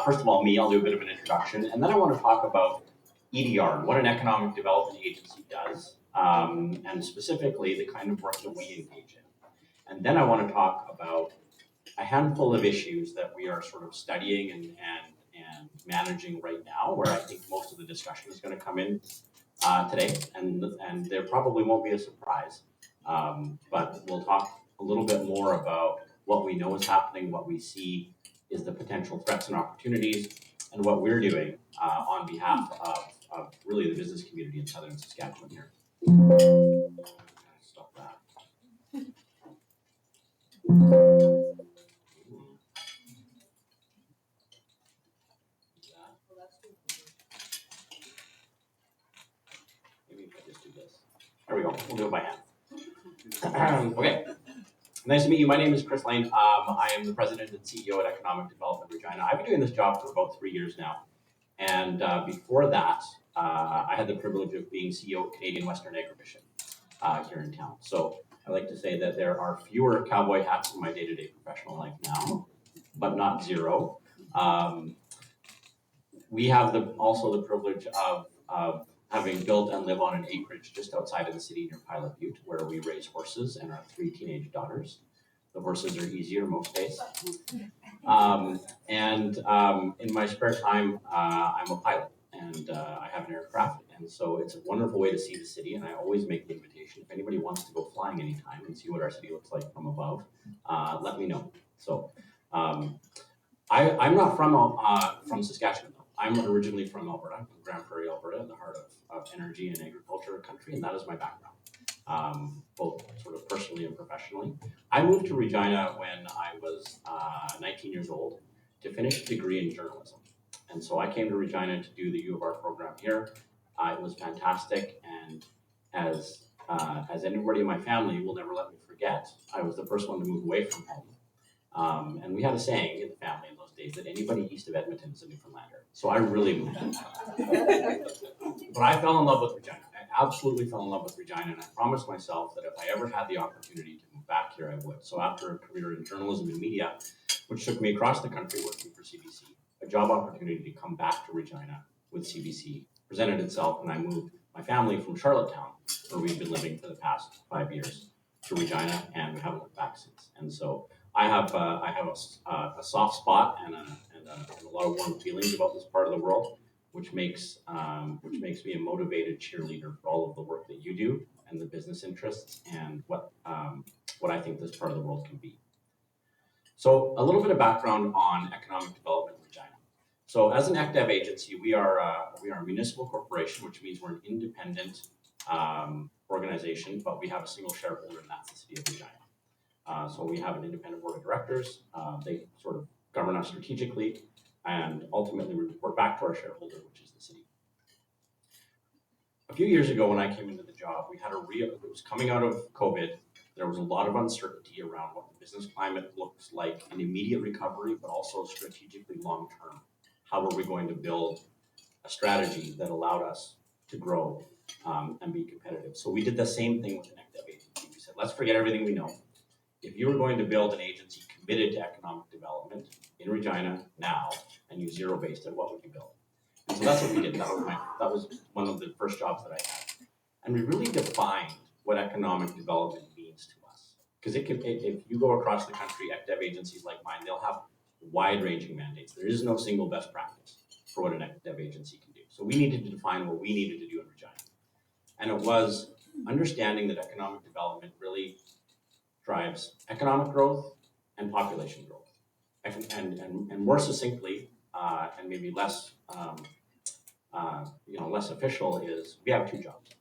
First of all, I'll do a bit of an introduction, and then I want to talk about EDR, what an economic development agency does, and specifically the kind of work that we engage in. And then I want to talk about a handful of issues that we are sort of studying and managing right now, where I think most of the discussion is going to come in today, and there probably won't be a surprise, but we'll talk a little bit more about what we know is happening, what we see is the potential threats and opportunities, and what we're doing on behalf of really the business community in southern Saskatchewan here. Stop that. Maybe if I just do this. There we go. We'll do it by hand. Okay. Nice to meet you. My name is Chris Lane. I am the president and CEO at Economic Development Regina. I've been doing this job for about 3 years now. And before that, I had the privilege of being CEO of Canadian Western Agribition here in town. So I like to say that there are fewer cowboy hats in my day-to-day professional life now, but not zero. We have also the privilege of having built and live on an acreage just outside of the city near Pilot Butte, where we raise horses and our 3 teenage daughters. The horses are easier most days. In my spare time, I'm a pilot, and I have an aircraft, and so it's a wonderful way to see the city, and I always make the invitation. If anybody wants to go flying anytime and see what our city looks like from above, let me know. So I'm not from Saskatchewan. I'm originally from Alberta, from Grand Prairie, Alberta, in the heart of energy and agriculture country, and that is my background, both sort of personally and professionally. I moved to Regina when I was 19 years old to finish a degree in journalism. And so I came to Regina to do the U of R program here. It was fantastic, and as anybody in my family will never let me forget, I was the first one to move away from home. And we had a saying in the family in those days that anybody east of Edmonton is a Newfoundlander. So I really moved. But I fell in love with Regina. I absolutely fell in love with Regina, and I promised myself that if I ever had the opportunity to move back here, I would. So after a career in journalism and media, which took me across the country working for CBC, a job opportunity to come back to Regina with CBC presented itself, and I moved my family from Charlottetown, where we've been living for the past 5 years, to Regina, and we haven't looked back since. And so I have a soft spot and a lot of warm feelings about this part of the world, which makes me a motivated cheerleader for all of the work that you do and the business interests and what I think this part of the world can be. So a little bit of background on economic development in Regina. So as an ECDEV agency, we are a municipal corporation, which means we're an independent organization, but we have a single shareholder, and that's the city of Regina. So we have an independent board of directors. They sort of govern us strategically, and ultimately we report back to our shareholder, which is the city. A few years ago when I came into the job, it was coming out of COVID. There was a lot of uncertainty around what the business climate looks like in immediate recovery, but also strategically long-term. How are we going to build a strategy that allowed us to grow and be competitive? So we did the same thing with an ECDEV agency. We said, let's forget everything we know. If you were going to build an agency committed to economic development in Regina now, and you zero-based it, what would you build? And so that's what we did. That was one of the first jobs that I had. And we really defined what economic development means to us. Because if you go across the country, ECDEV agencies like mine, they'll have wide-ranging mandates. There is no single best practice for what an ECDEV agency can do. So we needed to define what we needed to do in Regina. And it was understanding that economic development really drives economic growth and population growth. And more succinctly, and maybe less official, is we have 2 jobs.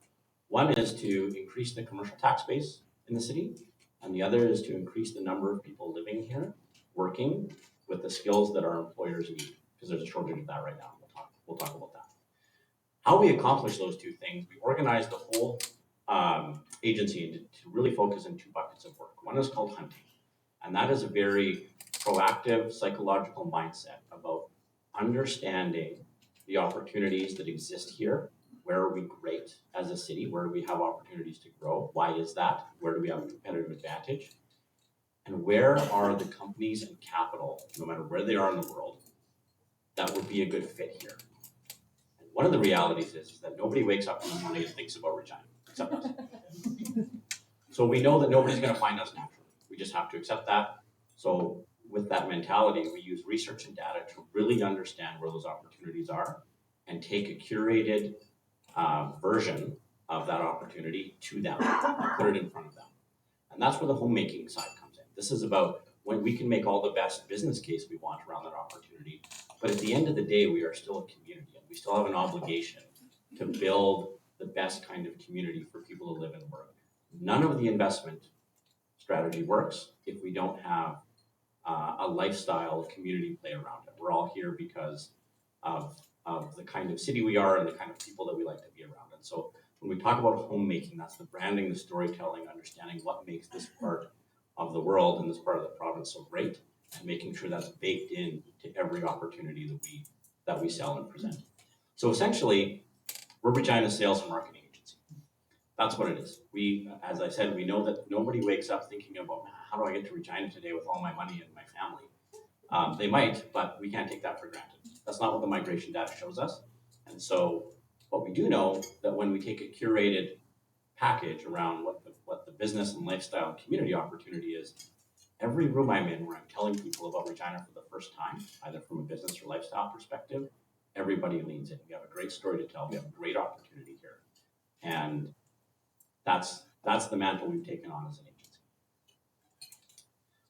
One is to increase the commercial tax base in the city, and the other is to increase the number of people living here, working with the skills that our employers need, because there's a shortage of that right now. We'll talk about that. How we accomplish those 2 things, we organized the whole agency to really focus in 2 buckets of work. One is called hunting, and that is a very proactive psychological mindset about understanding the opportunities that exist here. Where are we great as a city? Where do we have opportunities to grow? Why is that? Where do we have a competitive advantage? And where are the companies and capital, no matter where they are in the world, that would be a good fit here. And one of the realities is that nobody wakes up in the morning and thinks about Regina, except us. So we know that nobody's going to find us naturally. We just have to accept that. So with that mentality, we use research and data to really understand where those opportunities are and take a curated version of that opportunity to them and put it in front of them. And that's where the homemaking side comes in. This is about when we can make all the best business case we want around that opportunity. But at the end of the day, we are still a community and we still have an obligation to build the best kind of community for people to live and work. None of the investment strategy works if we don't have a lifestyle community play around it. We're all here because of the kind of city we are and the kind of people that we like to be around. And so when we talk about homemaking, that's the branding, the storytelling, understanding what makes this part of the world and this part of the province so great, and making sure that's baked in to every opportunity that we sell and present. So essentially, we're Regina's sales and marketing agency. That's what it is. We, as I said, we know that nobody wakes up thinking about, how do I get to Regina today with all my money and my family? They might, but we can't take that for granted. That's not what the migration data shows us. And so what we do know that when we take a curated package around what the business and lifestyle and community opportunity is, every room I'm in where I'm telling people about Regina for the first time, either from a business or lifestyle perspective, everybody leans in. We have a great story to tell. We have a great opportunity here. And that's the mantle we've taken on as an agency.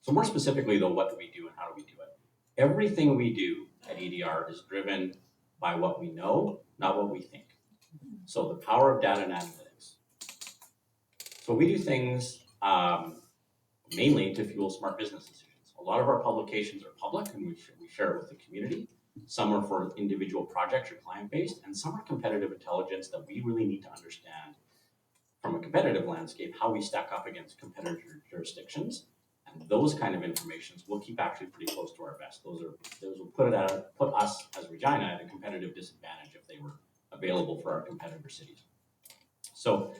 So more specifically though, what do we do and how do we do it? Everything we do at EDR is driven by what we know, not what we think. So the power of data and analytics. So we do things mainly to fuel smart business decisions. A lot of our publications are public and we share it with the community. Some are for individual projects or client-based, and some are competitive intelligence that we really need to understand from a competitive landscape, how we stack up against competitor jurisdictions. And those kind of informations we'll keep actually pretty close to our vest. Those will put us as Regina at a competitive disadvantage if they were available for our competitor cities. So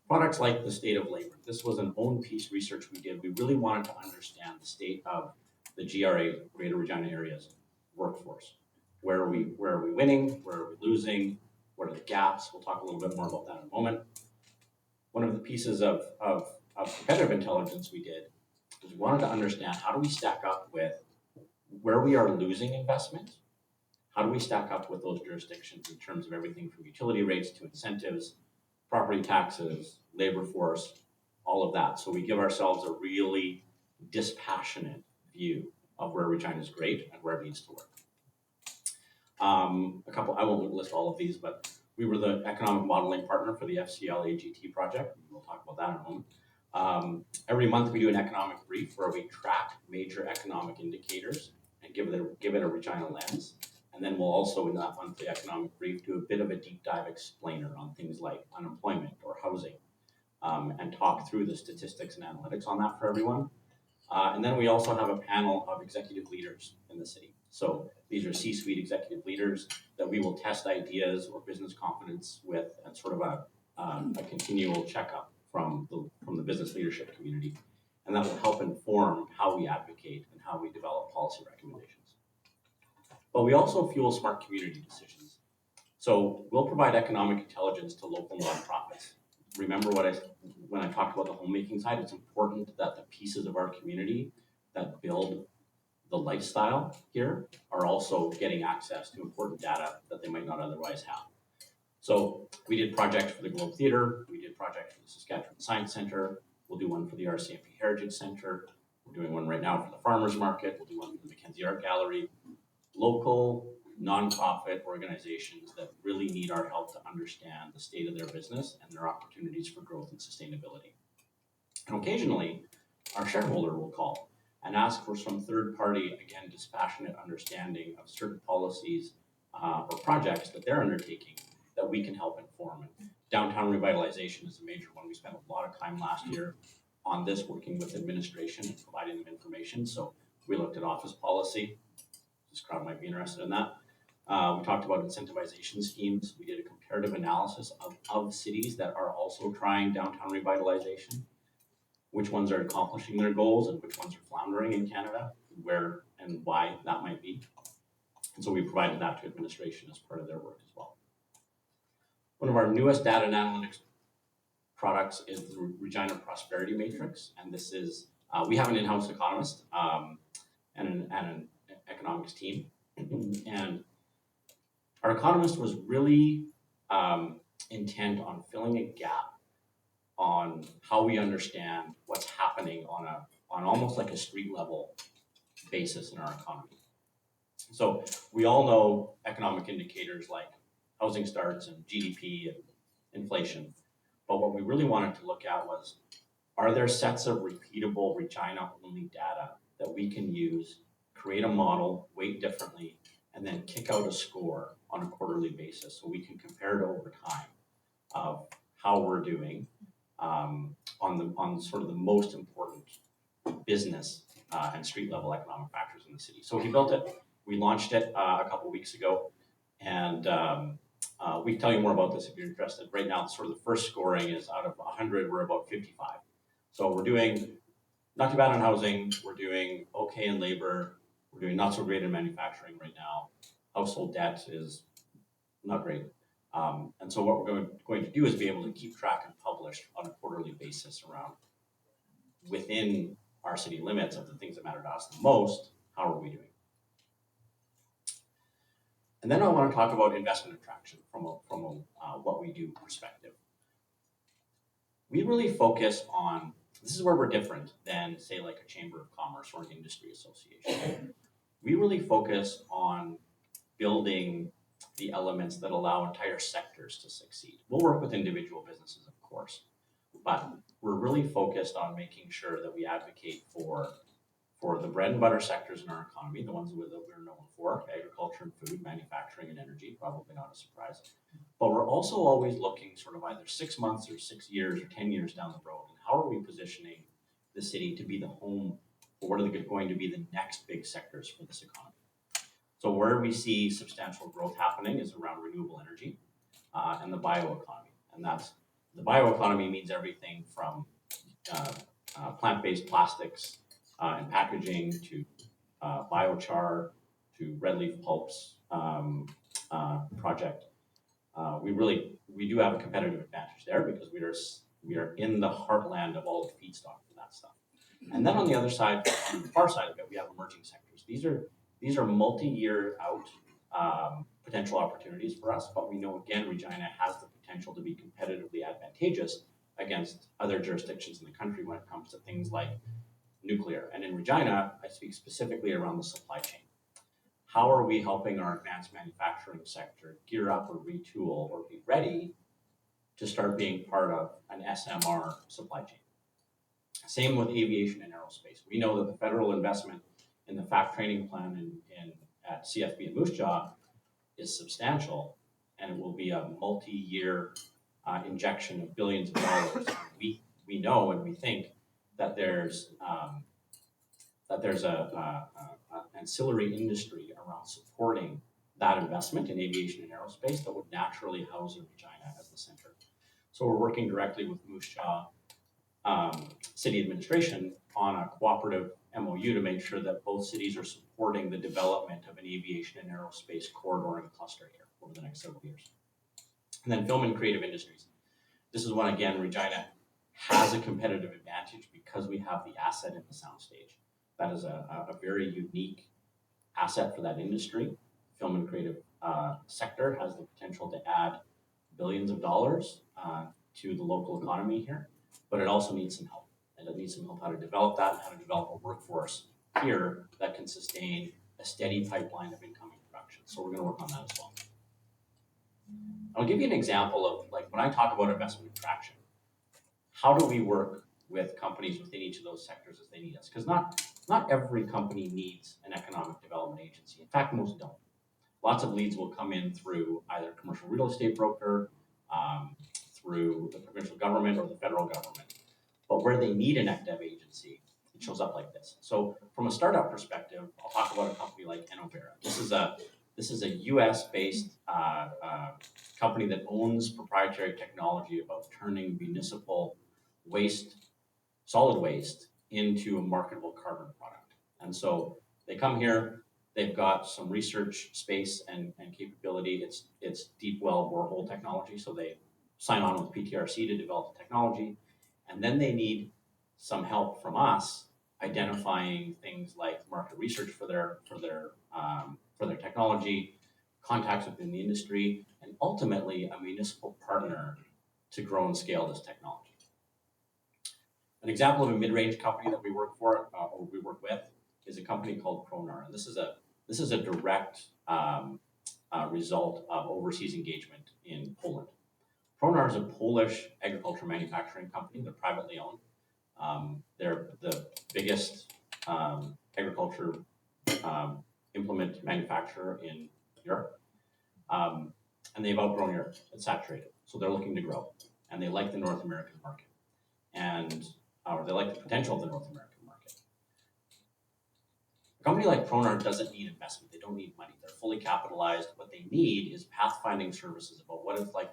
products like the state of labor. This was an own piece research we did. We really wanted to understand the state of the GRA, Greater Regina Area's workforce. Where are we winning? Where are we losing? What are the gaps? We'll talk a little bit more about that in a moment. One of the pieces of competitive intelligence we did is we wanted to understand how do we stack up with where we are losing investment. How do we stack up with those jurisdictions in terms of everything from utility rates to incentives, property taxes, labor force, all of that. So we give ourselves a really dispassionate view of where Regina is great and where it needs to work. I won't list all of these, but we were the economic modeling partner for the FCL AGT project. We'll talk about that in a moment. Every month we do an economic brief where we track major economic indicators and give it a Regina lens. And then we'll also, in that monthly economic brief, do a bit of a deep dive explainer on things like unemployment or housing, and talk through the statistics and analytics on that for everyone. And then we also have a panel of executive leaders in the city. So these are C-suite executive leaders that we will test ideas or business confidence with, and sort of a continual checkup from the business leadership community. And that will help inform how we advocate and how we develop policy recommendations. But we also fuel smart community decisions. So we'll provide economic intelligence to local nonprofits. Remember when I talked about the homemaking side, it's important that the pieces of our community that build the lifestyle here are also getting access to important data that they might not otherwise have. So we did projects for the Globe Theatre, we did projects for the Saskatchewan Science Centre, we'll do one for the RCMP Heritage Centre, we're doing one right now for the Farmers Market, we'll do one for the Mackenzie Art Gallery. Local nonprofit organizations that really need our help to understand the state of their business and their opportunities for growth and sustainability. And occasionally, our shareholder will call and ask for some third-party, again, dispassionate understanding of certain policies or projects that they're undertaking that we can help inform. And downtown revitalization is a major one. We spent a lot of time last year on this, working with administration and providing them information. So we looked at office policy. This crowd might be interested in that. We talked about incentivization schemes. We did a comparative analysis of cities that are also trying downtown revitalization, which ones are accomplishing their goals and which ones are floundering in Canada, where and why that might be. And And so we provided that to administration as part of their work as well. One of our newest data and analytics products is the Regina Prosperity Matrix. And this is, we have an in-house economist and an economics team. And our economist was really intent on filling a gap on how we understand what's happening on almost like a street level basis in our economy. So we all know economic indicators like housing starts and GDP and inflation. But what we really wanted to look at was, are there sets of repeatable Regina-only data that we can use, create a model, weight differently, and then kick out a score on a quarterly basis so we can compare it over time of how we're doing on sort of the most important business and street level economic factors in the city. So he built it. We launched it a couple weeks ago, and we can tell you more about this if you're interested. Right now, sort of the first scoring is out of 100, we're about 55. So we're doing not too bad on housing, we're doing okay in labor, we're doing not so great in manufacturing right now. Household debt is not great. And so what we're going to do is be able to keep track and publish on a quarterly basis around within our city limits of the things that matter to us the most, how are we doing? And then I want to talk about investment attraction from a what we do perspective. We really focus on, this is where we're different than say like a chamber of commerce or an industry association. We really focus on building the elements that allow entire sectors to succeed. We'll work with individual businesses, of course, but we're really focused on making sure that we advocate for the bread and butter sectors in our economy, the ones that we're known for, agriculture and food, manufacturing and energy, probably not a surprise. But we're also always looking sort of either 6 months or 6 years or 10 years down the road. And how are we positioning the city to be the home for what are going to be the next big sectors for this economy? So where we see substantial growth happening is around renewable energy and the bioeconomy. And the bioeconomy means everything from plant-based plastics and packaging to biochar to red leaf pulps project. We do have a competitive advantage there because we are in the heartland of all the feedstock for that stuff. And then on the other side, on the far side of it, we have emerging sectors. These are multi-year out potential opportunities for us, but we know again Regina has the potential to be competitively advantageous against other jurisdictions in the country when it comes to things like nuclear. And in Regina, I speak specifically around the supply chain. How are we helping our advanced manufacturing sector gear up or retool or be ready to start being part of an SMR supply chain? Same with aviation and aerospace. We know that the federal investment in the FACT training plan at CFB and Moose Jaw is substantial, and it will be a multi-year injection of billions of dollars. We know and we think that there's a ancillary industry around supporting that investment in aviation and aerospace that would naturally house in Regina as the center. So we're working directly with Moose Jaw City Administration on a cooperative MOU to make sure that both cities are supporting the development of an aviation and aerospace corridor and cluster here over the next several years. And then film and creative industries. This is one, again, Regina has a competitive advantage because we have the asset in the soundstage. That is a very unique asset for that industry. Film and creative sector has the potential to add billions of dollars to the local economy here, but it also needs some help. And it needs some help how to develop that, how to develop a workforce here that can sustain a steady pipeline of incoming production. So we're going to work on that as well. I'll give you an example of, like, when I talk about investment attraction, how do we work with companies within each of those sectors as they need us? Because not every company needs an economic development agency. In fact, most don't. Lots of leads will come in through either a commercial real estate broker, through the provincial government or the federal government. But where they need an ECDEV agency, it shows up like this. So from a startup perspective, I'll talk about a company like Innovera. This is a US-based company that owns proprietary technology about turning municipal waste, solid waste, into a marketable carbon product. And so they come here, They've got some research space and capability. It's deep well borehole technology, so they sign on with PTRC to develop the technology, and then they need some help from us identifying things like market research for their technology, contacts within the industry, and ultimately a municipal partner to grow and scale this technology. An example of a mid-range company that we work for or we work with is a company called Pronar, and this is a direct result of overseas engagement in Poland. Pronar is a Polish agriculture manufacturing company. They're privately owned. They're the biggest agriculture implement manufacturer in Europe, and they've outgrown Europe. It's saturated, so they're looking to grow, and they like the North American market, and or they like the potential of the North American market. A company like Pronar doesn't need investment. They don't need money. They're fully capitalized. What they need is pathfinding services about what it's like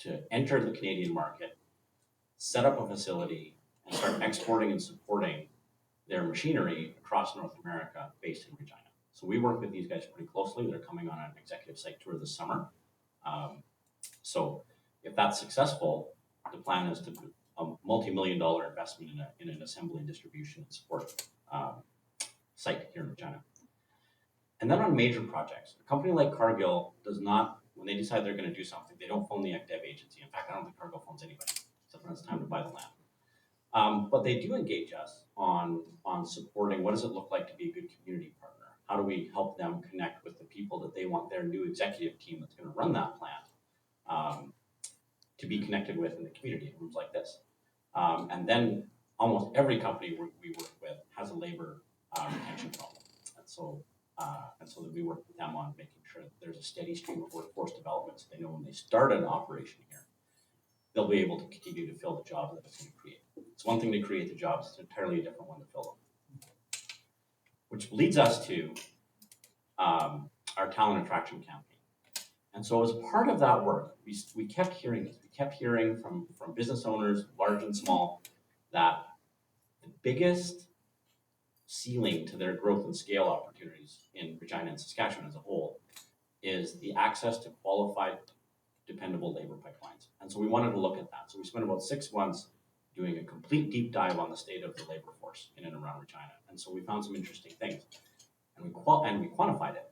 to enter the Canadian market, set up a facility, and start exporting and supporting their machinery across North America based in Regina. So we work with these guys pretty closely. They're coming on an executive site tour this summer. So if that's successful, the plan is to put a multi-million-dollar investment in an assembly and distribution and support site here in Regina. And then on major projects, a company like Cargill does not, when they decide they're going to do something, they don't phone the dev agency. In fact, I don't think Cargill phones anybody, except when it's time to buy the land. But they do engage us on supporting what does it look like to be a good community partner? How do we help them connect with the people that they want their new executive team that's going to run that plant to be connected with in the community in rooms like this? And then almost every company we work with has a labor retention problem. And so that we work with them on making sure that there's a steady stream of workforce development so they know when they start an operation here, they'll be able to continue to fill the jobs that it's going to create. It's one thing to create the jobs, it's entirely a different one to fill them. Which leads us to our talent attraction campaign. And so as part of that work, we kept hearing this. We kept hearing from business owners, large and small, that the biggest ceiling to their growth and scale opportunities in Regina and Saskatchewan as a whole is the access to qualified, dependable labor pipelines. And so we wanted to look at that. So we spent about 6 months doing a complete deep dive on the state of the labor force in and around Regina. And so we found some interesting things, and we quantified it.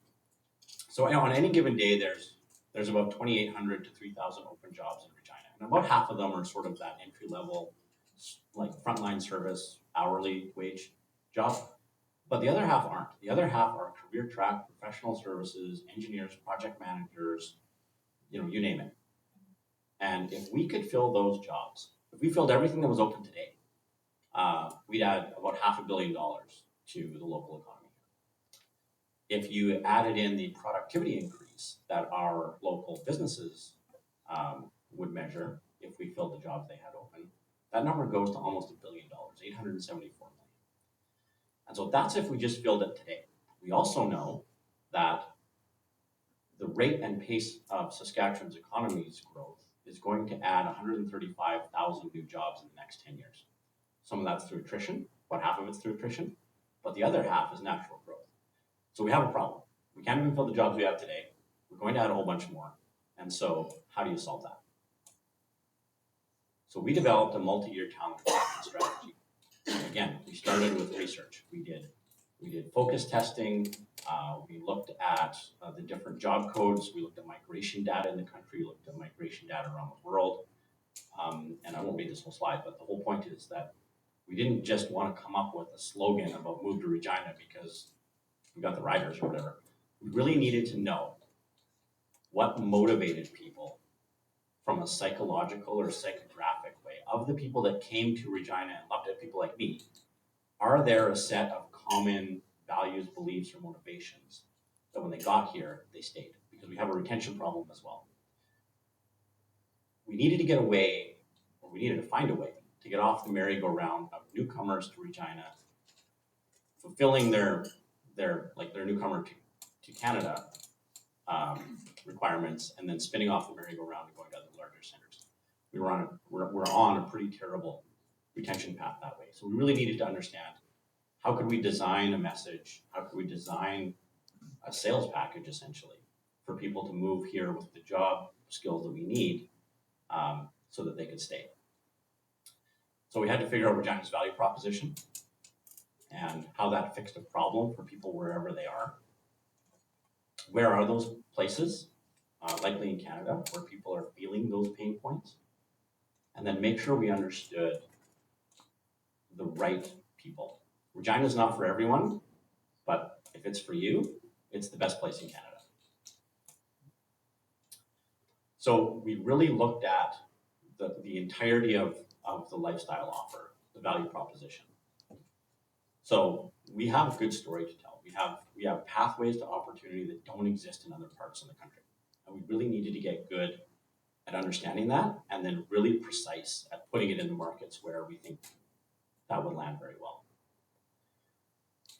So on any given day, there's about 2,800 to 3,000 open jobs in Regina, and about half of them are sort of that entry level, like frontline service, hourly wage job. But the other half aren't. The other half are career track, professional services, engineers, project managers, you name it. And if we could fill those jobs, if we filled everything that was open today, we'd add about $500 million to the local economy. If you added in the productivity increase that our local businesses would measure if we filled the jobs they had open, that number goes to almost $1 billion, $874 million. And so that's if we just filled it today. We also know that the rate and pace of Saskatchewan's economy's growth is going to add 135,000 new jobs in the next 10 years. Some of that's through attrition, about half of it's through attrition, but the other half is natural growth. So we have a problem. We can't even fill the jobs we have today. We're going to add a whole bunch more. And so how do you solve that? So we developed a multi-year talent attraction strategy. Again, we started with research. We did focus testing. We looked at the different job codes. We looked at migration data in the country. We looked at migration data around the world. And I won't read this whole slide, but the whole point is that we didn't just want to come up with a slogan about move to Regina because we got the riders or whatever. We really needed to know what motivated people from a psychological or psychographic way of the people that came to Regina and loved it, people like me. Are there a set of common values, beliefs, or motivations that when they got here, they stayed? Because we have a retention problem as well. We needed to get away, or we needed to find a way to get off the merry-go-round of newcomers to Regina, fulfilling their newcomer to Canada requirements, and then spinning off the merry-go-round and going to the larger centers. We're on a pretty terrible retention path that way. So we really needed to understand how could we design a message? How could we design a sales package essentially for people to move here with the job skills that we need so that they could stay? So we had to figure out Regina's value proposition and how that fixed a problem for people wherever they are. Where are those places, likely in Canada, where people are feeling those pain points? And then make sure we understood the right people. Regina is not for everyone, but if it's for you, it's the best place in Canada. So we really looked at the entirety of the lifestyle offer, the value proposition. So we have a good story to tell. We have pathways to opportunity that don't exist in other parts of the country. And we really needed to get good at understanding that and then really precise at putting it in the markets where we think that would land very well.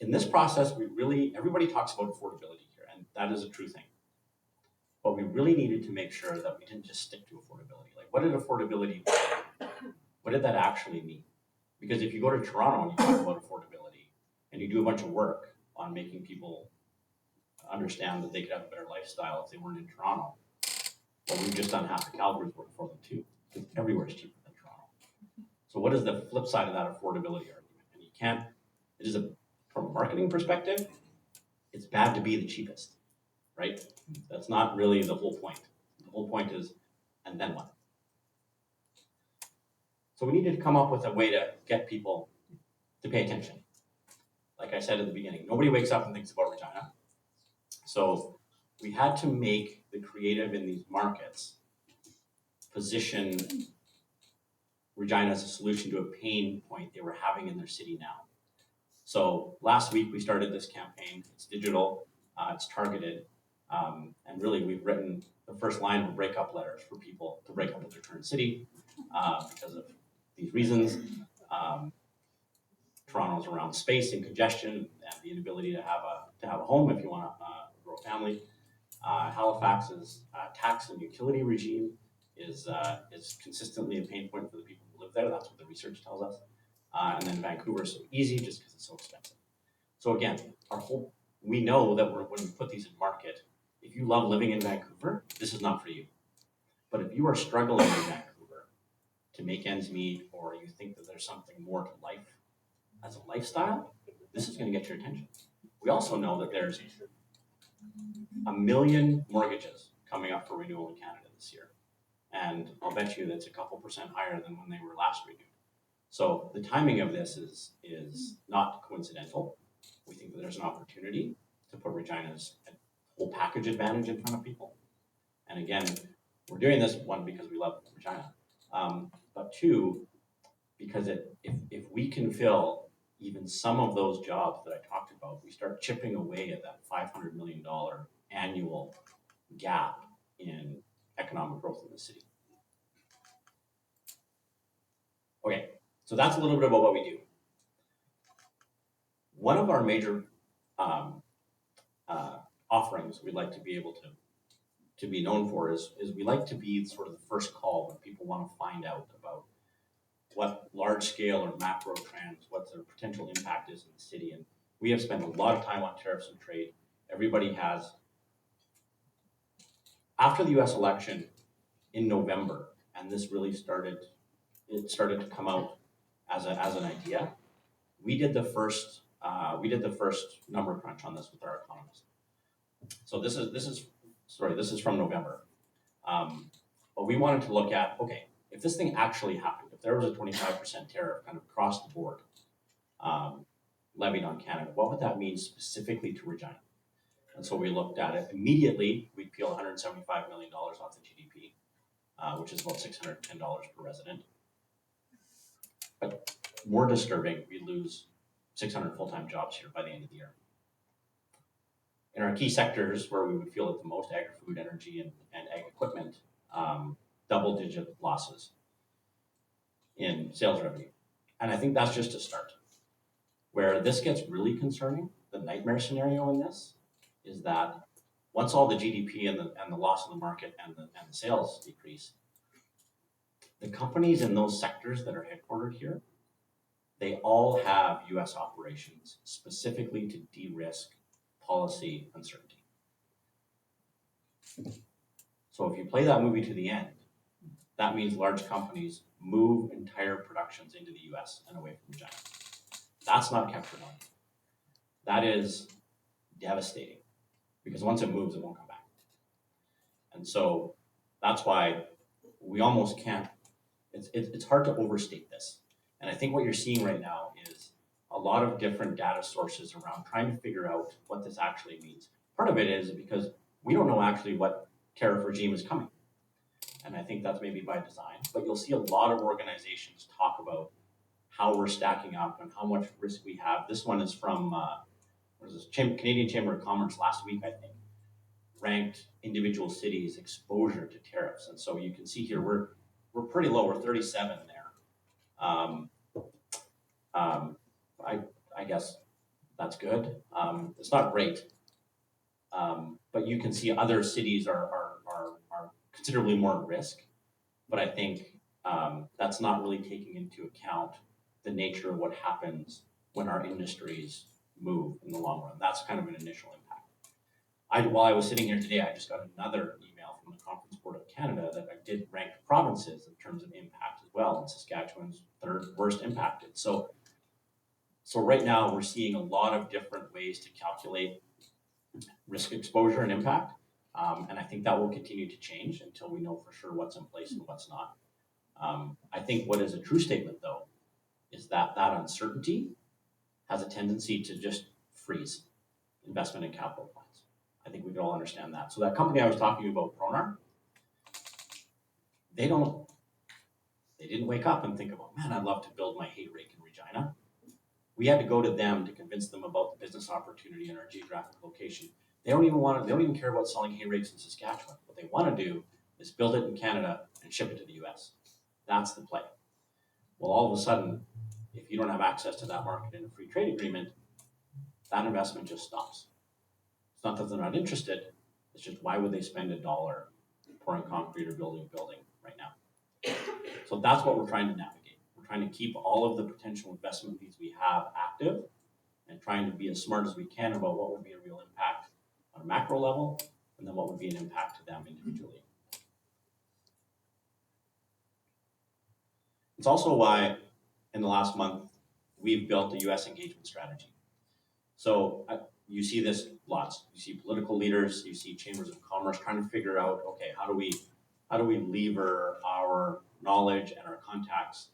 In this process, everybody talks about affordability here, and that is a true thing. But we really needed to make sure that we didn't just stick to affordability. Like, what did affordability mean? What did that actually mean? Because if you go to Toronto and you talk about affordability and you do a bunch of work on making people understand that they could have a better lifestyle if they weren't in Toronto, well, we've just done half the Calgary's work for them too. Because everywhere is cheaper than Toronto. So what is the flip side of that affordability argument? And you can't, from a marketing perspective, it's bad to be the cheapest, right? That's not really the whole point. The whole point is, and then what? So we needed to come up with a way to get people to pay attention. Like I said at the beginning, nobody wakes up and thinks about Regina. So we had to make the creative in these markets position Regina as a solution to a pain point they were having in their city now. So last week we started this campaign. It's digital, it's targeted, and really we've written the first line of breakup letters for people to break up with their current city because of these reasons. Toronto's around space and congestion and the inability to have a home if you want to grow a family. Halifax's tax and utility regime is consistently a pain point for the people who live there. That's what the research tells us. And then Vancouver is so easy just because it's so expensive. So again, we know that when we put these in market, if you love living in Vancouver, this is not for you. But if you are struggling in Vancouver to make ends meet, or you think that there's something more to life as a lifestyle, this is going to get your attention. We also know that there's 1 million mortgages coming up for renewal in Canada this year. And I'll bet you that's a couple percent higher than when they were last renewed. So the timing of this is not coincidental. We think that there's an opportunity to put Regina's whole package advantage in front of people. And again, we're doing this, one, because we love Regina, but two, because if we can fill even some of those jobs that I talked about, we start chipping away at that $500 million annual gap in economic growth in the city. Okay, so that's a little bit about what we do. One of our major offerings we'd like to be able to be known for is we like to be sort of the first call when people want to find out about what large scale or macro trends, what their potential impact is in the city. And we have spent a lot of time on tariffs and trade. Everybody has. After the US election in November, and this really started to come out as an idea, we did the first number crunch on this with our economist. So this is from November. But we wanted to look at, okay, if this thing actually happened, if there was a 25% tariff kind of across the board levied on Canada, what would that mean specifically to Regina? And so we looked at it. Immediately, we'd peel $175 million off the GDP, which is about $610 per resident. But more disturbing, we lose 600 full-time jobs here by the end of the year. In our key sectors where we would feel it the most, agri-food, energy, and ag equipment, double-digit losses in sales revenue. And I think that's just a start. Where this gets really concerning, the nightmare scenario in this, is that once all the GDP and the loss of the market and the sales decrease, the companies in those sectors that are headquartered here they all have US operations specifically to de-risk policy uncertainty. So if you play that movie to the end, that means large companies move entire productions into the US and away from China. That's not kept for long. That is devastating because once it moves, it won't come back. And so that's why we almost can't, it's hard to overstate this. And I think what you're seeing right now is a lot of different data sources around trying to figure out what this actually means. Part of it is because we don't know actually what tariff regime is coming. And I think that's maybe by design, but you'll see a lot of organizations talk about how we're stacking up and how much risk we have. This one is from what is this? Canadian Chamber of Commerce last week, I think, ranked individual cities' exposure to tariffs. And so you can see here we're pretty low. We're 37 there. I guess that's good. It's not great, but you can see other cities are considerably more at risk. But I think that's not really taking into account the nature of what happens when our industries move in the long run. That's kind of an initial impact. While I was sitting here today, I just got another email from the Conference Board of Canada that I did rank provinces in terms of impact as well, and Saskatchewan's third worst impacted. So right now we're seeing a lot of different ways to calculate risk exposure and impact, and I think that will continue to change until we know for sure what's in place and what's not. I think what is a true statement, though, is that uncertainty has a tendency to just freeze investment and capital plans. I think we can all understand that. So that company I was talking about, Pronar, they didn't wake up and think about, man, I'd love to build my hay rake in Regina. We had to go to them to convince them about the business opportunity and our geographic location. They don't even care about selling hay rakes in Saskatchewan. What they want to do is build it in Canada and ship it to the US. That's the play. Well, all of a sudden, if you don't have access to that market in a free trade agreement, that investment just stops. It's not that they're not interested, it's just why would they spend $1 pouring concrete or building a building right now? So that's what we're trying to navigate. We're trying to keep all of the potential investment needs we have active and trying to be as smart as we can about what would be a real impact on a macro level and then what would be an impact to them individually. It's also why in the last month we've built a US engagement strategy. So you see this lots. You see political leaders, you see chambers of commerce trying to figure out, okay, how do we lever our knowledge and our contacts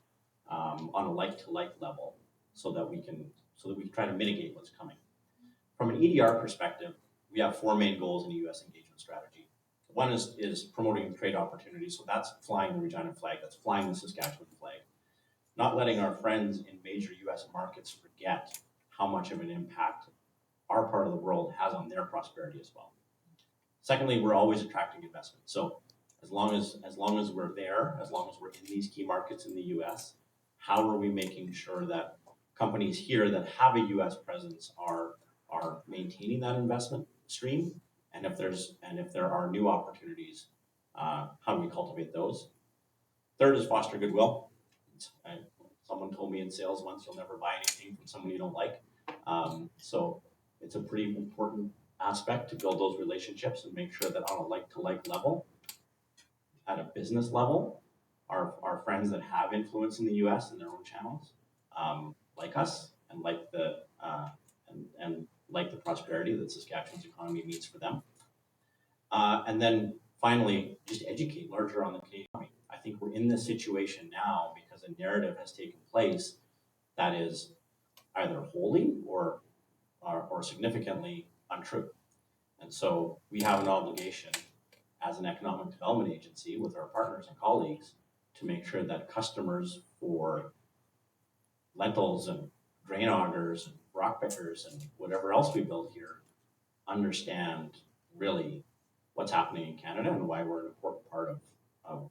on a like-to-like level so that we can try to mitigate what's coming. From an EDR perspective, we have 4 main goals in a US engagement strategy. One is promoting trade opportunities. So that's flying the Regina flag, that's flying the Saskatchewan flag. Not letting our friends in major US markets forget how much of an impact our part of the world has on their prosperity as well. Secondly, we're always attracting investment. So as long as we're there, as long as we're in these key markets in the US, how are we making sure that companies here that have a US presence are maintaining that investment stream? And if there are new opportunities, how do we cultivate those? Third is foster goodwill. Someone told me in sales once, you'll never buy anything from someone you don't like. So it's a pretty important aspect to build those relationships and make sure that on a like-to-like level, at a business level, our friends that have influence in the US and their own channels like us and like the prosperity that Saskatchewan's economy means for them. And then finally, just educate larger on the Canadian economy. I think we're in this situation now because a narrative has taken place that is either wholly or significantly untrue. And so we have an obligation as an economic development agency with our partners and colleagues to make sure that customers for lentils and grain augers and rock pickers and whatever else we build here understand really what's happening in Canada and why we're an important part of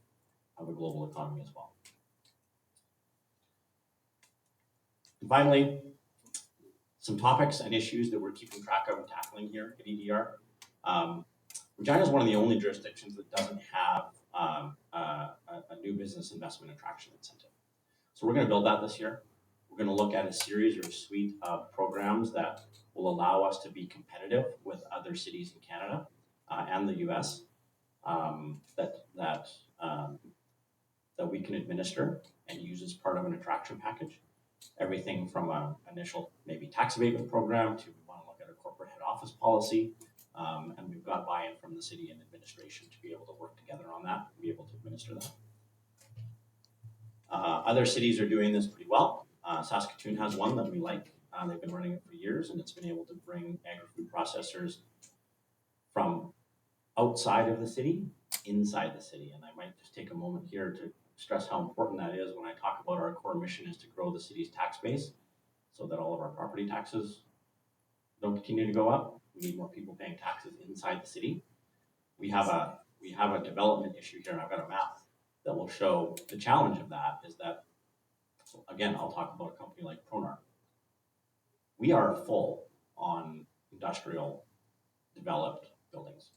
a global economy as well. And finally, some topics and issues that we're keeping track of and tackling here at EDR. Regina is one of the only jurisdictions that doesn't have a new business investment attraction incentive. So we're going to build that this year. We're going to look at a series or a suite of programs that will allow us to be competitive with other cities in Canada and the US that we can administer and use as part of an attraction package. Everything from an initial maybe tax abatement program to we want to look at a corporate head office policy. And we've got buy-in from the city and administration to be able to work together on that and be able to administer that. Other cities are doing this pretty well. Saskatoon has one that we like. They've been running it for years, and it's been able to bring agri-food processors from outside of the city, inside the city. And I might just take a moment here to stress how important that is when I talk about our core mission is to grow the city's tax base so that all of our property taxes don't continue to go up. We need more people paying taxes inside the city. We have a development issue here, and I've got a map that will show the challenge of that is that, so again, I'll talk about a company like Pronar. We are full on industrial developed buildings.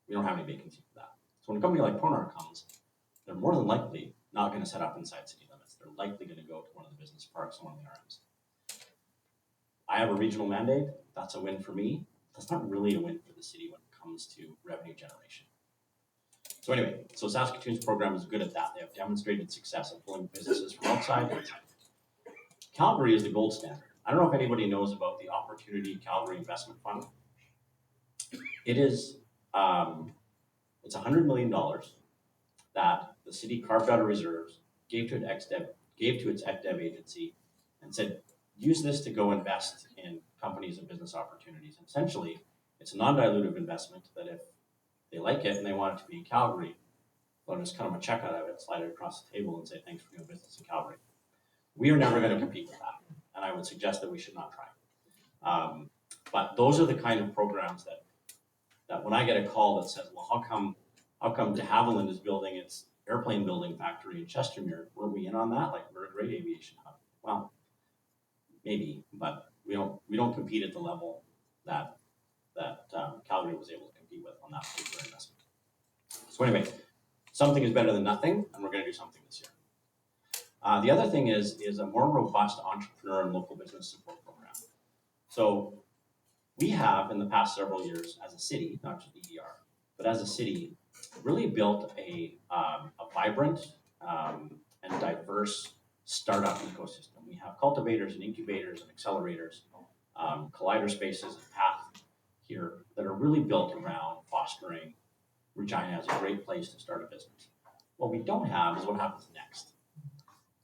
We don't have any vacancy for that. So when a company like Pronar comes, they're more than likely not going to set up inside city limits. They're likely going to go to one of the business parks or one of the RMs. I have a regional mandate. That's a win for me. That's not really a win for the city when it comes to revenue generation. So anyway, so Saskatoon's program is good at that. They have demonstrated success at pulling businesses from outside and inside. Calgary is the gold standard. I don't know if anybody knows about the Opportunity Calgary Investment Fund. It is, it's $100 million that the city carved out of reserves, gave to its ECDEV agency, and said, use this to go invest in companies and business opportunities. And essentially, it's a non-dilutive investment that if they like it and they want it to be in Calgary, they'll just cut them a check out of it, slide it across the table and say, thanks for doing business in Calgary. We are never going to compete with that. And I would suggest that we should not try. But those are the kind of programs that when I get a call that says, well, how come de Havilland is building its airplane building factory in Chestermere? Weren't we in on that? Like, we're a great aviation hub. Well, maybe, but we don't compete at the level that Calgary was able to compete with on that particular investment. So anyway, something is better than nothing, and we're going to do something this year. The other thing is a more robust entrepreneur and local business support program. So we have, in the past several years, as a city, not just EDR, but as a city, really built a vibrant and diverse startup ecosystem. We have cultivators and incubators and accelerators, collider spaces and path here that are really built around fostering Regina as a great place to start a business. What we don't have is what happens next.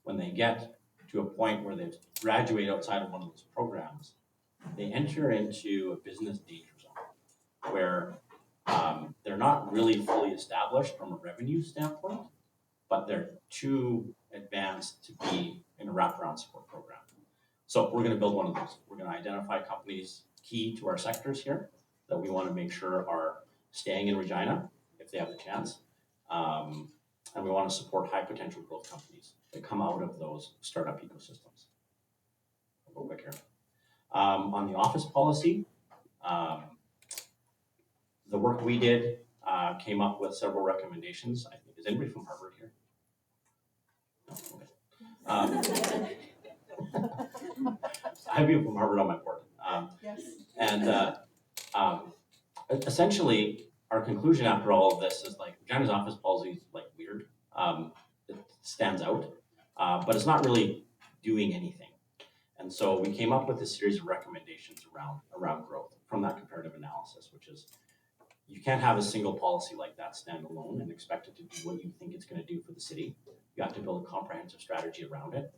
When they get to a point where they graduate outside of one of those programs, they enter into a business danger zone where they're not really fully established from a revenue standpoint, but they're too advanced to be in a wraparound support program. So we're going to build one of those. We're going to identify companies key to our sectors here that we want to make sure are staying in Regina if they have the chance. And we want to support high potential growth companies that come out of those startup ecosystems. I'll go quick here. On the office policy, the work we did came up with several recommendations. I think, is anybody from Harvard here? No? Okay. I have people from Harvard on my board. Yes. And essentially, our conclusion after all of this is like Regina's office policy is like weird. It stands out, but it's not really doing anything. And so we came up with a series of recommendations around growth from that comparative analysis, which is you can't have a single policy like that stand alone and expect it to do what you think it's going to do for the city. You have to build a comprehensive strategy around it,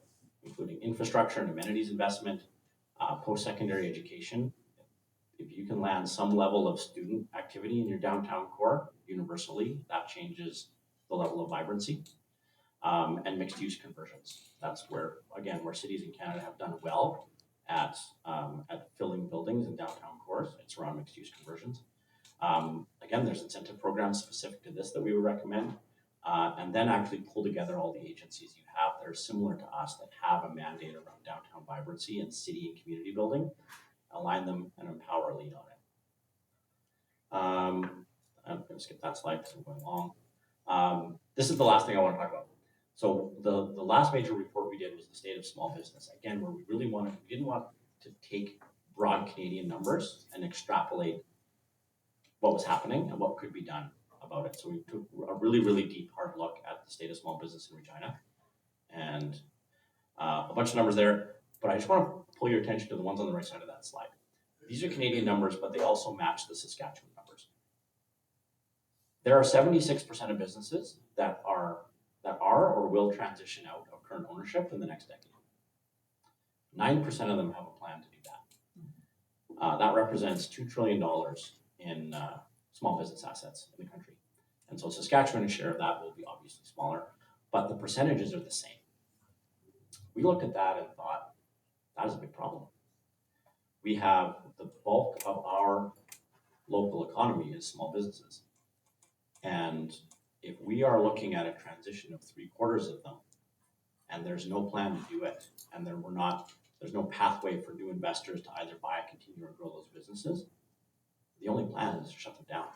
including infrastructure and amenities investment, post-secondary education. If you can land some level of student activity in your downtown core universally, that changes the level of vibrancy. And mixed-use conversions. That's where cities in Canada have done well at filling buildings in downtown cores. It's around mixed-use conversions. Again, there's incentive programs specific to this that we would recommend. And then actually pull together all the agencies you have that are similar to us that have a mandate around downtown vibrancy and city and community building, align them and empower a lead on it. I'm going to skip that slide because we're going long. This is the last thing I want to talk about. So the last major report we did was the state of small business. Again, where we didn't want to take broad Canadian numbers and extrapolate what was happening and what could be done about it. So we took a really, really deep, hard look at the state of small business in Regina, and a bunch of numbers there. But I just want to pull your attention to the ones on the right side of that slide. These are Canadian numbers, but they also match the Saskatchewan numbers. There are 76% of businesses that are or will transition out of current ownership in the next decade. 9% of them have a plan to do that. That represents $2 trillion in small business assets in the country. And so Saskatchewan's share of that will be obviously smaller, but the percentages are the same. We looked at that and thought, that is a big problem. We have the bulk of our local economy is small businesses. And if we are looking at a transition of 3/4 of them, and there's no plan to do it, and there's no pathway for new investors to either buy, continue, or grow those businesses, the only plan is to shut them down.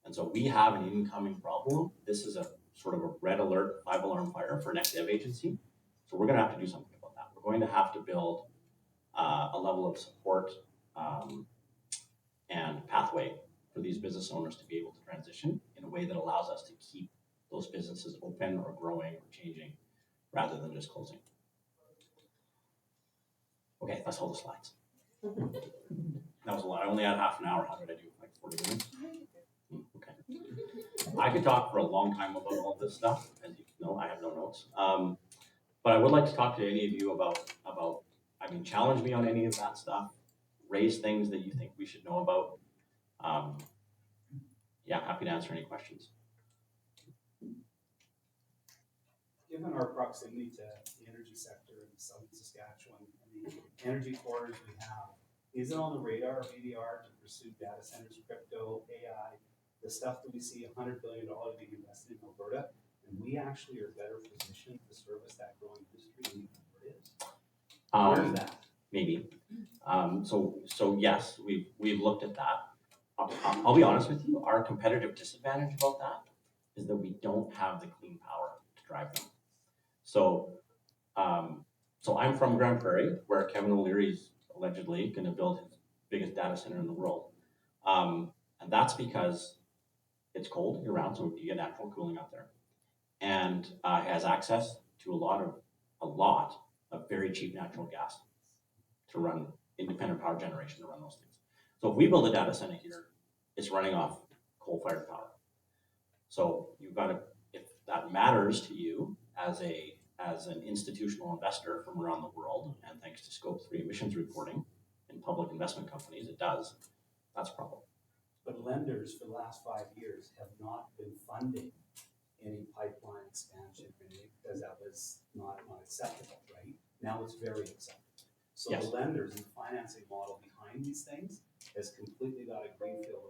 And so we have an incoming problem. This is a sort of a red alert, 5-alarm fire for an ex-dev agency. So we're going to have to do something about that. We're going to have to build a level of support and pathway for these business owners to be able to transition in a way that allows us to keep those businesses open or growing or changing rather than just closing. Okay, that's all the slides. That was a lot. I only had half an hour. How did I do? Like 40 minutes? Okay. I could talk for a long time about all this stuff. As you know, I have no notes. But I would like to talk to any of you about challenge me on any of that stuff, raise things that you think we should know about. Happy to answer any questions. Given our proximity to the energy sector in southern Saskatchewan and the energy corridors we have, is it on the radar of ADR to pursue data centers, crypto, AI, the stuff that we see $100 billion being invested in Alberta, and we actually are better positioned to service that growing industry than Alberta is? Where is that? Maybe. So yes, we've looked at that. I'll be honest with you, our competitive disadvantage about that is that we don't have the clean power to drive them. So I'm from Grand Prairie, where Kevin O'Leary's allegedly going to build his biggest data center in the world. And that's because it's cold year round, so you get natural cooling out there. And it has access to a lot of very cheap natural gas to run independent power generation to run those things. So if we build a data center here, it's running off coal-fired power. So you've got to, if that matters to you as an institutional investor from around the world, and thanks to Scope 3 emissions reporting in public investment companies, it does, that's a problem. But lenders for the last 5 years have not been funding any pipeline expansion because that was not acceptable, right? Now it's very acceptable. So yes. The lenders and the financing model behind these things has completely got a greenfield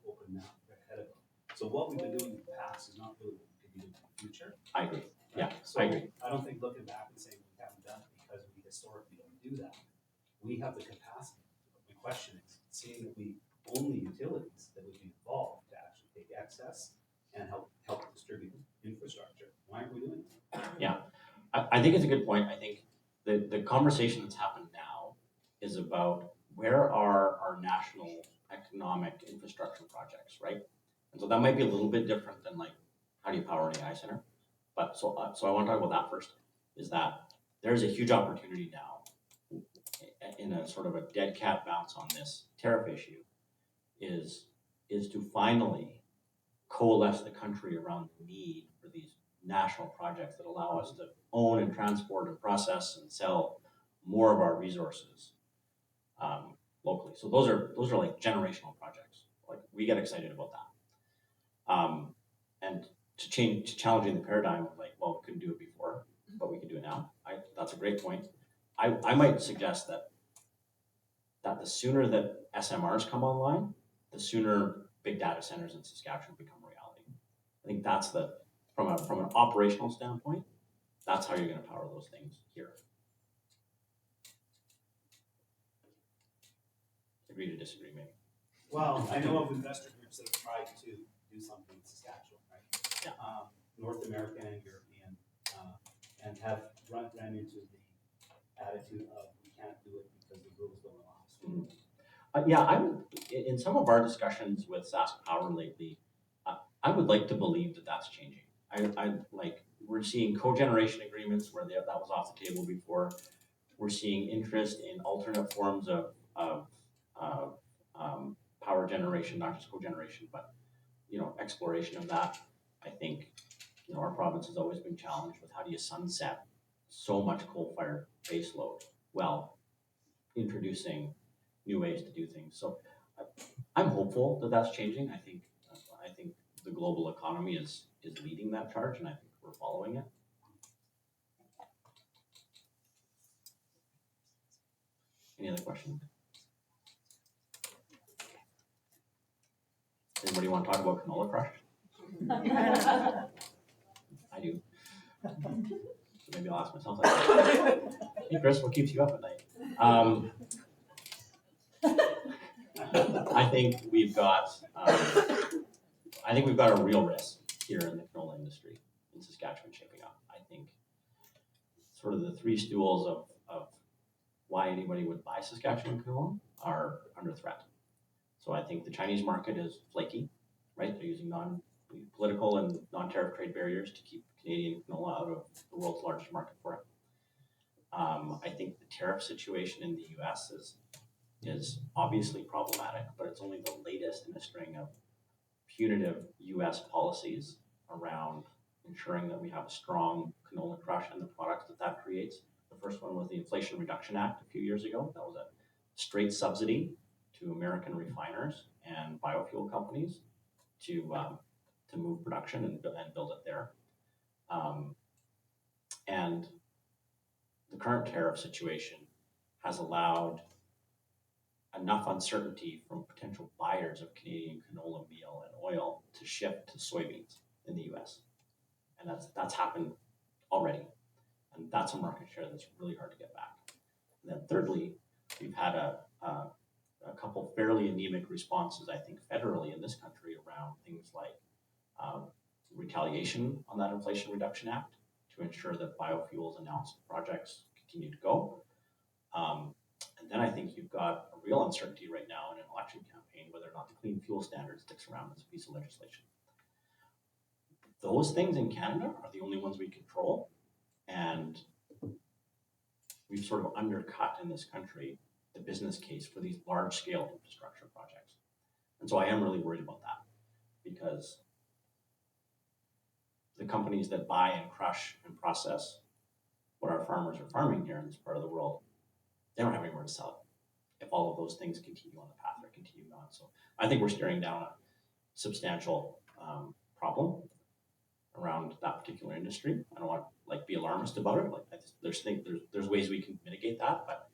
open map ahead of them. So what we've been doing in the past is not really what we could do in the future. I agree. Right? Yeah, so I agree. I don't think looking back and saying we haven't done it because we historically don't do that. We have the capacity. The question is seeing that we own the utilities that would be involved to actually take excess and help distribute infrastructure. Why aren't we doing it? Yeah, I think it's a good point. I think the conversation that's happened now is about where are our national economic infrastructure projects, right? And so that might be a little bit different than like how do you power an AI center? But so I want to talk about that first. Is that there's a huge opportunity now in a sort of a dead cat bounce on this tariff issue is to finally coalesce the country around the need for these national projects that allow us to own and transport and process and sell more of our resources locally. So those are like generational projects. Like we get excited about that. And to challenging the paradigm of like, well, we couldn't do it before, but we can do it now. That's a great point. I might suggest that the sooner that SMRs come online, the sooner big data centers in Saskatchewan become reality. I think that's from an operational standpoint, that's how you're going to power those things here. Agree to disagree, maybe. Well, I know of investor groups that have tried to do something in Saskatchewan, right? Yeah. North American and European, and have ran into the attitude of we can't do it because the rules don't allow us to. Yeah, I would, in some of our discussions with Sask Power lately, I would like to believe that that's changing. I like, we're seeing cogeneration agreements where that was off the table before. We're seeing interest in alternate forms of power generation, not just cogeneration, but, exploration of that. I think, our province has always been challenged with how do you sunset so much coal-fired baseload while introducing new ways to do things. So I'm hopeful that that's changing. I think the global economy is leading that charge, and I think we're following it. Any other questions? Anybody want to talk about canola crush? I do. So maybe I'll ask myself that. Hey Chris, what keeps you up at night? I think we've got a real risk here in the canola industry in Saskatchewan shaping up. I think sort of the three stools of why anybody would buy Saskatchewan canola are under threat. So I think the Chinese market is flaky, right? They're using political and non-tariff trade barriers to keep Canadian canola out of the world's largest market for it. I think the tariff situation in the US is obviously problematic, but it's only the latest in a string of punitive US policies around ensuring that we have a strong canola crush and the products that creates. The first one was the Inflation Reduction Act a few years ago. That was a straight subsidy to American refiners and biofuel companies to move production and build it there. And the current tariff situation has allowed enough uncertainty from potential buyers of Canadian canola meal and oil to shift to soybeans in the US. And that's happened already. And that's a market share that's really hard to get back. And then thirdly, we've had a couple fairly anemic responses, I think, federally in this country around things like retaliation on that Inflation Reduction Act to ensure that biofuels announced projects continue to go. And then I think you've got a real uncertainty right now in an election campaign whether or not the Clean Fuel Standard sticks around as a piece of legislation. Those things in Canada are the only ones we control, and we've sort of undercut in this country the business case for these large-scale infrastructure projects. And so I am really worried about that, because the companies that buy and crush and process what our farmers are farming here in this part of the world, they don't have anywhere to sell it if all of those things continue on the path they're continuing on. So I think we're staring down a substantial problem around that particular industry. I don't want to be alarmist about it. There's ways we can mitigate that, but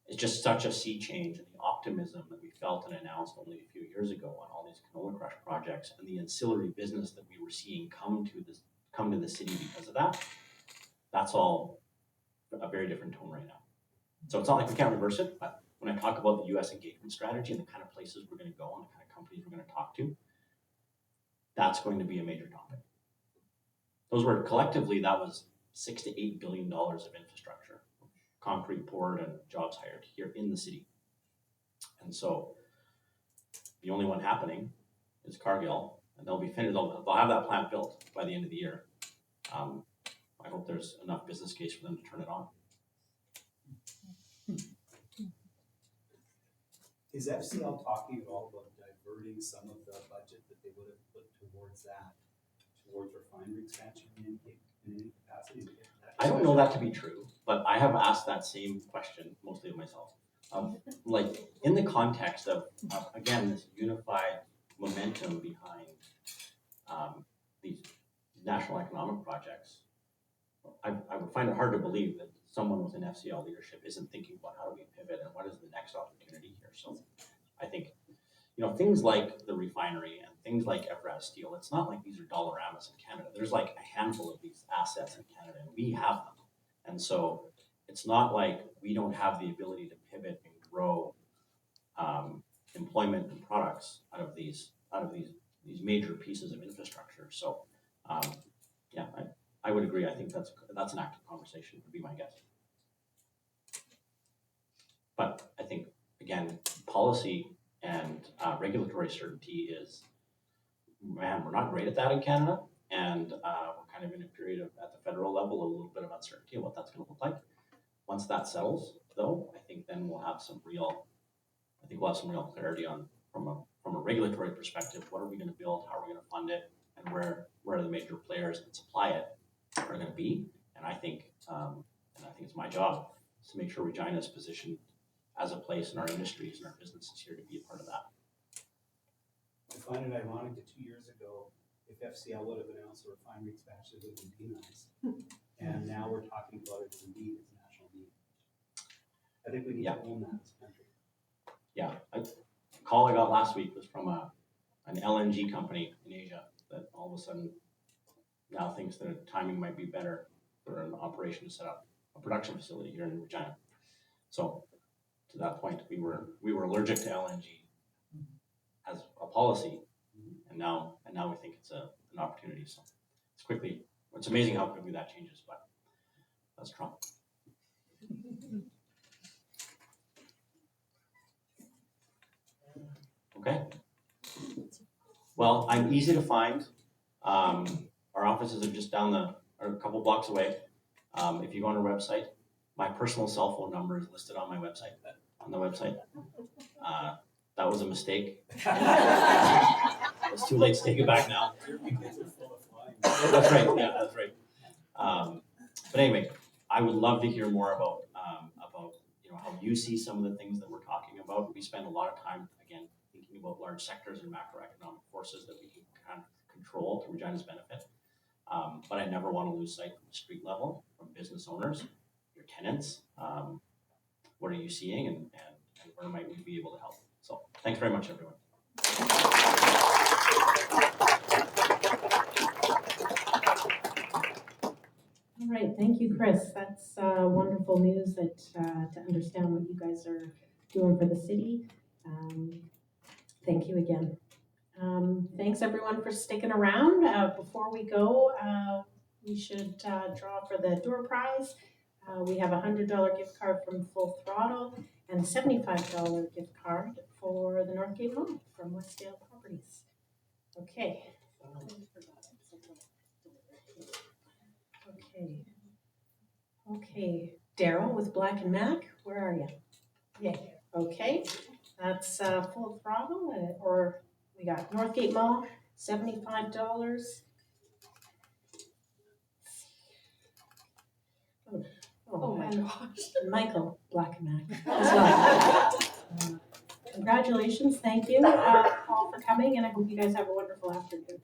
it's just such a sea change in the optimism that we felt and announced only a few years ago on all these canola crush projects and the ancillary business that we were seeing come to the city because of that. That's all a very different tone right now. So it's not like we can't reverse it, but when I talk about the U.S. engagement strategy and the kind of places we're going to go and the kind of companies we're going to talk to, that's going to be a major topic. Those were collectively, that was $6 to $8 billion of infrastructure, concrete poured and jobs hired here in the city. And so the only one happening is Cargill, and they'll be finished. They'll have that plant built by the end of the year. I hope there's enough business case for them to turn it on. Is FCL talking at all about diverting some of the budget that they would have put towards refinery expansion in any capacity? I don't know that to be true, but I have asked that same question, mostly of myself. In the context of again, this unified momentum behind these national economic projects, I would find it hard to believe that someone within FCL leadership isn't thinking about how do we pivot and what is the next opportunity here. So I think, things like the refinery and things like Everett Steel, it's not like these are Dollaramas in Canada. There's like a handful of these assets in Canada, and we have them. And so it's not like we don't have the ability to pivot and grow employment and products out of these major pieces of infrastructure. So I would agree. I think that's an active conversation, would be my guess. But I think, again, policy and regulatory certainty is, man, we're not great at that in Canada. And we're kind of in a period of, at the federal level, a little bit of uncertainty of what that's going to look like. Once that settles, though, I think then we'll have some real clarity on, from a regulatory perspective, what are we going to build, how are we going to fund it, and where the major players that supply it are going to be. And I think it's my job to make sure Regina is positioned as a place in our industries and our businesses here to be a part of that. I find it ironic that 2 years ago, if FCL would have announced a refinery expansion, it would have been demonized. And now we're talking about it as a need, as a national need. I think we need to own that as a country. Yeah, a call I got last week was from an LNG company in Asia that all of a sudden now thinks that timing might be better for an operation to set up a production facility here in Regina. So to that point, we were allergic to LNG as a policy, and now we think it's an opportunity. So it's amazing how quickly that changes, but that's Trump. Okay. Well, I'm easy to find. Our offices are just are a couple blocks away. If you go on our website, my personal cell phone number is listed on my website. That was a mistake. It's too late to take it back now. That's right. Yeah, that's right. But anyway, I would love to hear more about how you see some of the things that we're talking about. We spend a lot of time, again, thinking about large sectors and macroeconomic forces that we can kind of control to Regina's benefit. But I never want to lose sight from the street level, from business owners, your tenants. What are you seeing, and where might we be able to help? So thanks very much, everyone. All right, thank you, Chris. That's wonderful news that to understand what you guys are doing for the city. Thank you again. Thanks everyone for sticking around. Before we go, we should draw for the door prize. We have a $100 gift card from Throttle and a $75 gift card for the Northgate Mall from Westdale Properties. Okay. Okay, Daryl with Black and Mac, where are you? Yeah, okay, that's Full Throttle, or we got Northgate Mall, $75. Oh my gosh. Michael, Black and Mac as well. Congratulations, thank you all for coming, and I hope you guys have a wonderful afternoon.